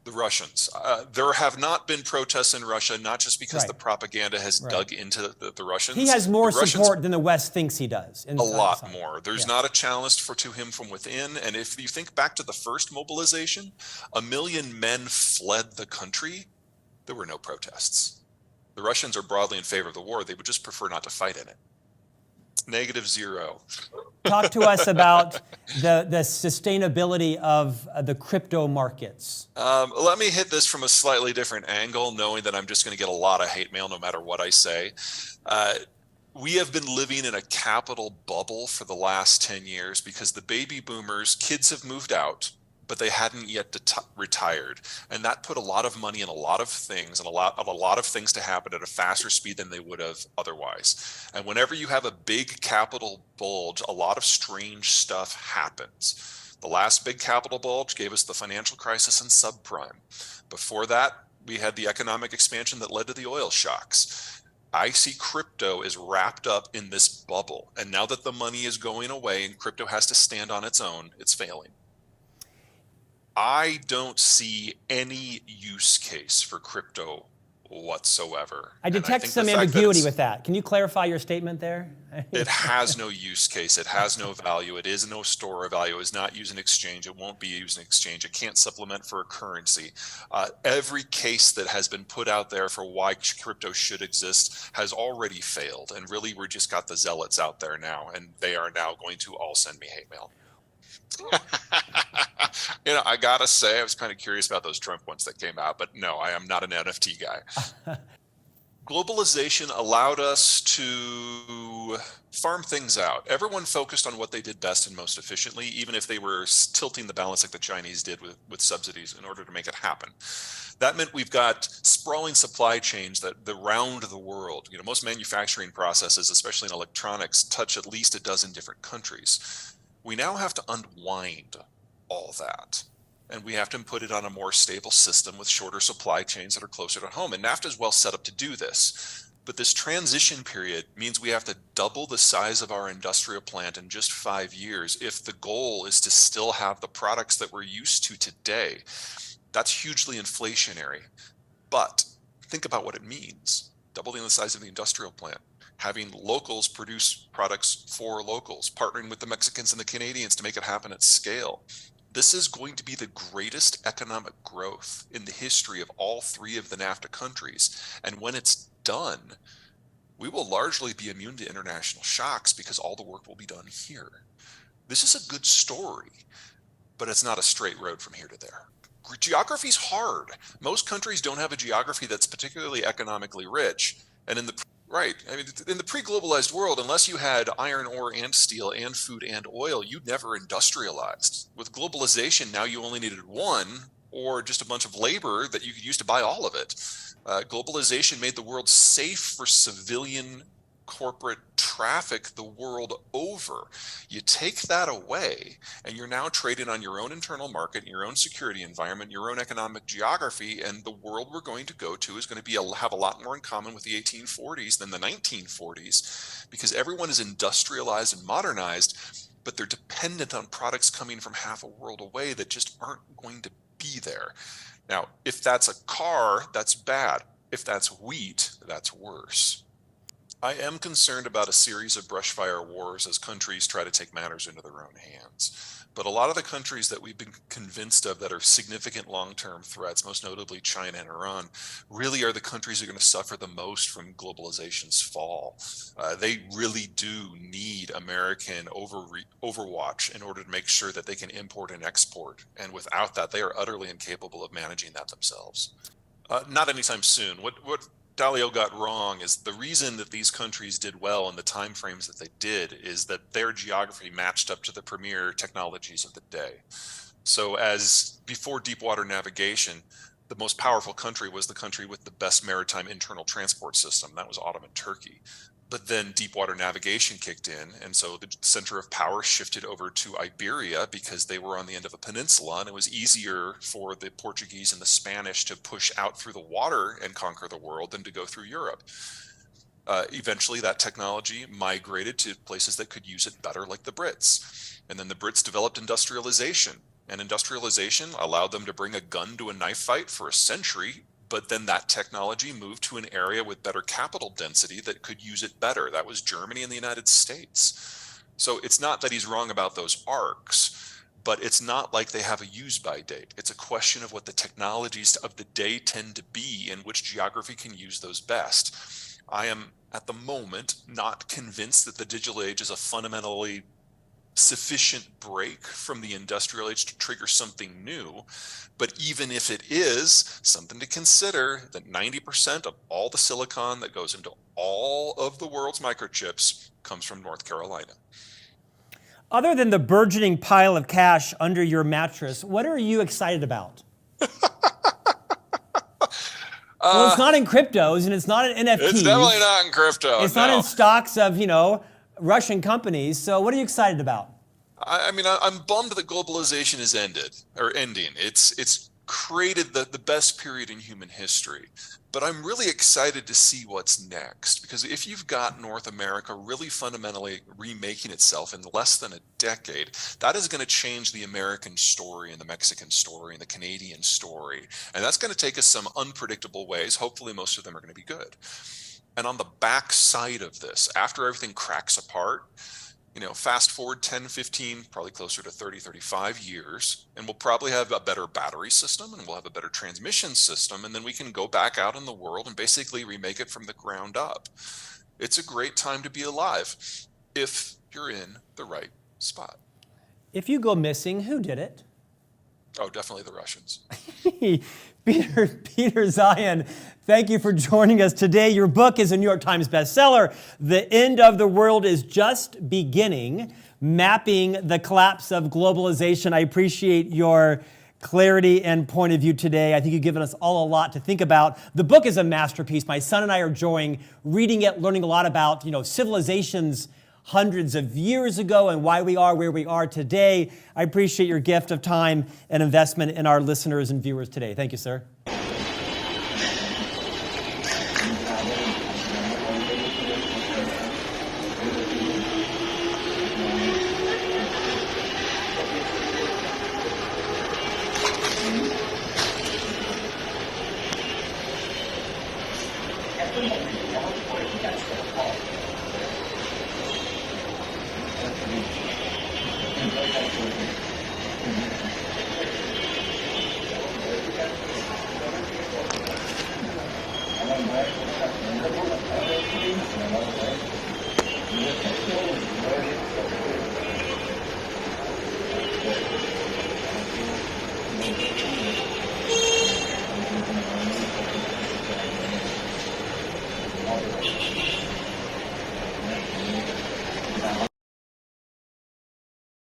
The Russians. There have not been protests in Russia, not just because the Right. propaganda has dug into the Russians. He has more The Russians, support than the West thinks he does. a lot more. There's not a challenge to him from within. And if you think back to the first mobilization, 1 million men fled the country. There were no protests. The Russians are broadly in favor of the war. They would just prefer not to fight in it. -0. Talk to us about the sustainability of the crypto markets. Let me hit this from a slightly different angle, knowing that I'm just going to get a lot of hate mail no matter what I say. We have been living in a capital bubble for the last 10 years because the baby boomers, kids have moved out, but they hadn't yet retired. And that put a lot of money in a lot of things and a lot of things to happen at a faster speed than they would have otherwise. And whenever you have a big capital bulge, a lot of strange stuff happens. The last big capital bulge gave us the financial crisis and subprime. Before that, we had the economic expansion that led to the oil shocks. I see crypto is wrapped up in this bubble. And now that the money is going away and crypto has to stand on its own, it's failing. I don't see any use case for crypto whatsoever. I detect some ambiguity with that. Can you clarify your statement there? It has no use case. It has no value. It is no store of value. It is not used in exchange. It won't be used in exchange. It can't supplement for a currency. Every case that has been put out there for why crypto should exist has already failed. And really, we've just got the zealots out there now, and they are now going to all send me hate mail. I gotta say, I was kind of curious about those Trump ones that came out, but no, I am not an NFT guy. Globalization allowed us to farm things out. Everyone focused on what they did best and most efficiently, even if they were tilting the balance like the Chinese did with subsidies in order to make it happen. That meant we've got sprawling supply chains that round the world. Most manufacturing processes, especially in electronics, touch at least a dozen different countries. We now have to unwind all that, and we have to put it on a more stable system with shorter supply chains that are closer to home. And NAFTA is well set up to do this. But this transition period means we have to double the size of our industrial plant in just 5 years if the goal is to still have the products that we're used to today. That's hugely inflationary. But think about what it means. Doubling the size of the industrial plant, having locals produce products for locals, partnering with the Mexicans and the Canadians to make it happen at scale. This is going to be the greatest economic growth in the history of all 3 of the NAFTA countries. And when it's done, we will largely be immune to international shocks because all the work will be done here. This is a good story, but it's not a straight road from here to there. Geography's hard. Most countries don't have a geography that's particularly economically rich. And in the pre-globalized world, unless you had iron ore and steel and food and oil, you'd never industrialized. With globalization, now you only needed one or just a bunch of labor that you could use to buy all of it. Globalization made the world safe for civilian corporate traffic the world over. You take that away, and you're now trading on your own internal market, your own security environment, your own economic geography, and the world we're going to go to is going to have a lot more in common with the 1840s than the 1940s, because everyone is industrialized and modernized, but they're dependent on products coming from half a world away that just aren't going to be there. Now, if that's a car, that's bad. If that's wheat, that's worse. I am concerned about a series of brushfire wars as countries try to take matters into their own hands. But a lot of the countries that we've been convinced of that are significant long-term threats, most notably China and Iran, really are the countries that are going to suffer the most from globalization's fall. They really do need American overwatch in order to make sure that they can import and export. And without that, they are utterly incapable of managing that themselves. Not anytime soon. What Dalio got wrong is the reason that these countries did well in the time frames that they did is that their geography matched up to the premier technologies of the day. So as before deep water navigation, the most powerful country was the country with the best maritime internal transport system. That was Ottoman Turkey. But then deep water navigation kicked in, and so the center of power shifted over to Iberia because they were on the end of a peninsula, and it was easier for the Portuguese and the Spanish to push out through the water and conquer the world than to go through Europe. Eventually, that technology migrated to places that could use it better, like the Brits. And then the Brits developed industrialization. And industrialization allowed them to bring a gun to a knife fight for a century, but then that technology moved to an area with better capital density that could use it better. That was Germany and the United States. So it's not that he's wrong about those arcs, but it's not like they have a use-by date. It's a question of what the technologies of the day tend to be and which geography can use those best. I am, at the moment, not convinced that the digital age is a fundamentally sufficient break from the industrial age to trigger something new. But even if it is, something to consider that 90% of all the silicon that goes into all of the world's microchips comes from North Carolina. Other than the burgeoning pile of cash under your mattress, what are you excited about? Well, it's not in cryptos and it's not in NFTs. It's definitely not in crypto. It's not in stocks of, Russian companies. So what are you excited about? I mean, I'm bummed that globalization is ending. It's created the best period in human history. But I'm really excited to see what's next, because if you've got North America really fundamentally remaking itself in less than a decade, that is going to change the American story and the Mexican story and the Canadian story. And that's going to take us some unpredictable ways. Hopefully, most of them are going to be good. And on the back side of this, after everything cracks apart, fast forward 10, 15, probably closer to 30, 35 years, and we'll probably have a better battery system and we'll have a better transmission system. And then we can go back out in the world and basically remake it from the ground up. It's a great time to be alive if you're in the right spot. If you go missing, who did it? Oh, definitely the Russians. Peter Zeihan, thank you for joining us today. Your book is a New York Times bestseller. The End of the World is Just Beginning, Mapping the Collapse of Globalization. I appreciate your clarity and point of view today. I think you've given us all a lot to think about. The book is a masterpiece. My son and I are enjoying reading it, learning a lot about, civilizations hundreds of years ago and why we are where we are today. I appreciate your gift of time and investment in our listeners and viewers today. Thank you, sir.